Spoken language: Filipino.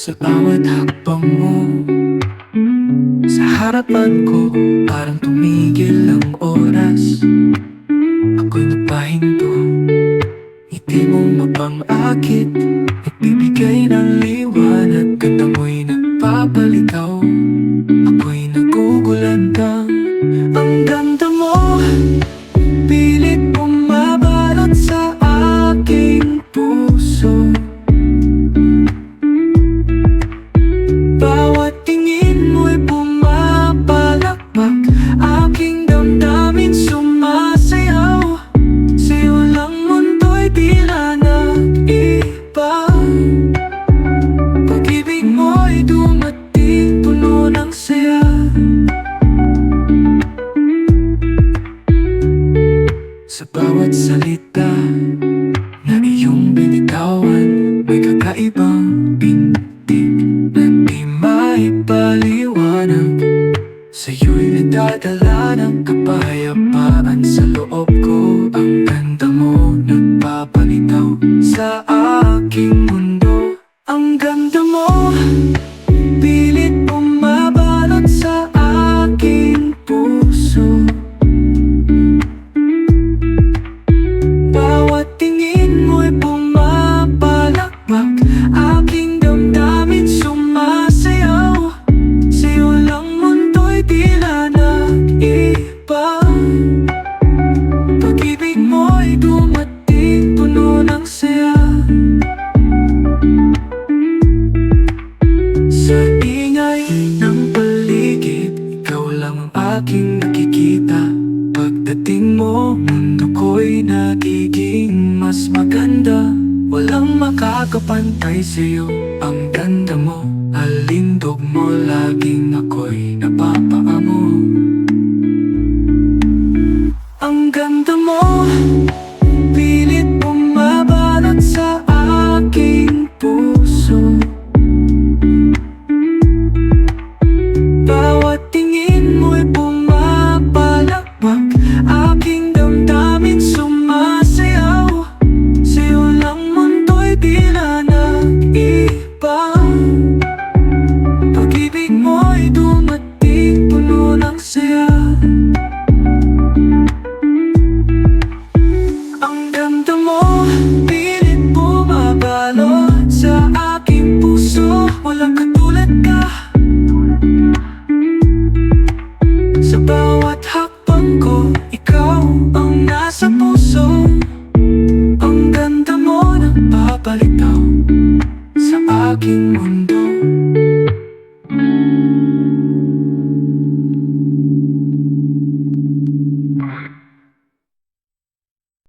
Sa bawat hakbang mo sa harapan ko, parang tumigil ang oras. Ako'y napahinto, ngiti mong mapang-akit, nagbibigay ng liwanag, at amoy nagpapalitaw. Ako'y nagugulantang, ang ganda mo, pilit bumabalot sa aking puso. Bawat tingin mo'y pumapalakpak, aking damdamin sumasayaw. Sa'yo lang mundo'y tila nag-iba. Pag-ibig mo'y dumating, puno ng saya. Sa bawat salita na iyong binitawan, may kakaibang pintig na di maipaliwanag. Sa'yo'y nadadala ng kapayapaan sa loob ko. Ang ganda mo nagpapalitaw sa aking mundo. Ang ganda mo, pilit bumabalot sa aking puso. Bawat tingin mo'y pumapalakpak, aking damdamin sumasayaw. Sa'yo lang mundo'y tila nag-iba. Pag-ibig mo'y dumating, puno ng saya. Sa ingay ng paligid, ikaw lang ang aking nakikita. Pagdating mo, mundo ko'y nagiging mas maganda. Walang makakapantay sa'yo, ang ganda mo, alindog mo, laging ako'y napapaamo. Ang ganda mo, pilit bumabalot sa aking puso. Bawat tingin mo'y pumapalakpak, aking damdamin sumasayaw. Sa'yo lang mundo'y tila nag-iba. Pag-ibig mo'y dumating, puno ng saya. Ang ganda mo, pilit bumabalot sa aking puso. Walang katulad ka. Sa bawat hakbang ko, ikaw ang nasa puso. Ang ganda mo nagpapalitaw sa aking mundo.